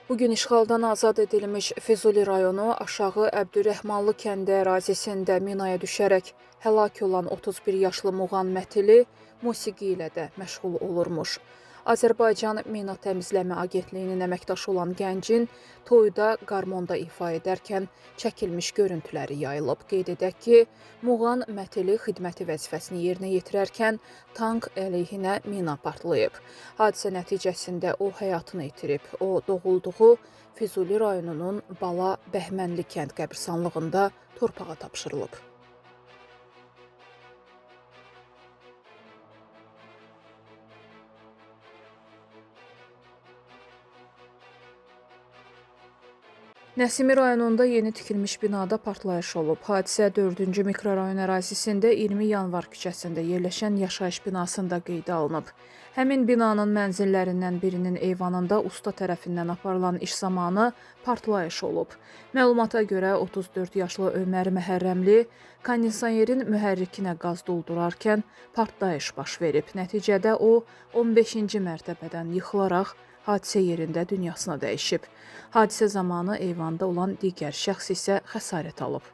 Bugün işğaldan azad edilmiş Füzuli rayonu Aşağı Əbdürrəhmanlı kəndi ərazisində minaya düşərək həlak olan 31 yaşlı Muğan Mətili musiqi ilə də məşğul olurmuş. Azərbaycan Mina Təmizləmə Agentliyinin əməkdaşı olan gəncin toyda qarmonda ifa edərkən çəkilmiş görüntüləri yayılıb. Qeyd edək ki, Muğan Mətili xidməti vəzifəsini yerinə yetirərkən tank əleyhinə mina partlayıb. Hadisə nəticəsində o həyatını itirib. O doğulduğu Füzuli rayonunun Bala Bəhmənli kənd qəbirstanlığında torpağa tapşırılıb. Nəsimi rayonunda yeni tikilmiş binada partlayış olub. Hadisə 4-cü mikrorayon ərazisində 20 yanvar küçəsində yerləşən yaşayış binasında qeydə alınıb. Həmin binanın mənzillərindən birinin eyvanında usta tərəfindən aparılan iş zamanı partlayış olub. Məlumata görə 34 yaşlı Ömər Məhərrəmli kondisionerin mühərrikinə qaz doldurarkən partlayış baş verib. Nəticədə o 15-ci mərtəbədən yıxılaraq hadisə yerində dünyasına dəyişib. Hadisə zamanı eyvanda olan digər şəxs isə xəsarət alıb.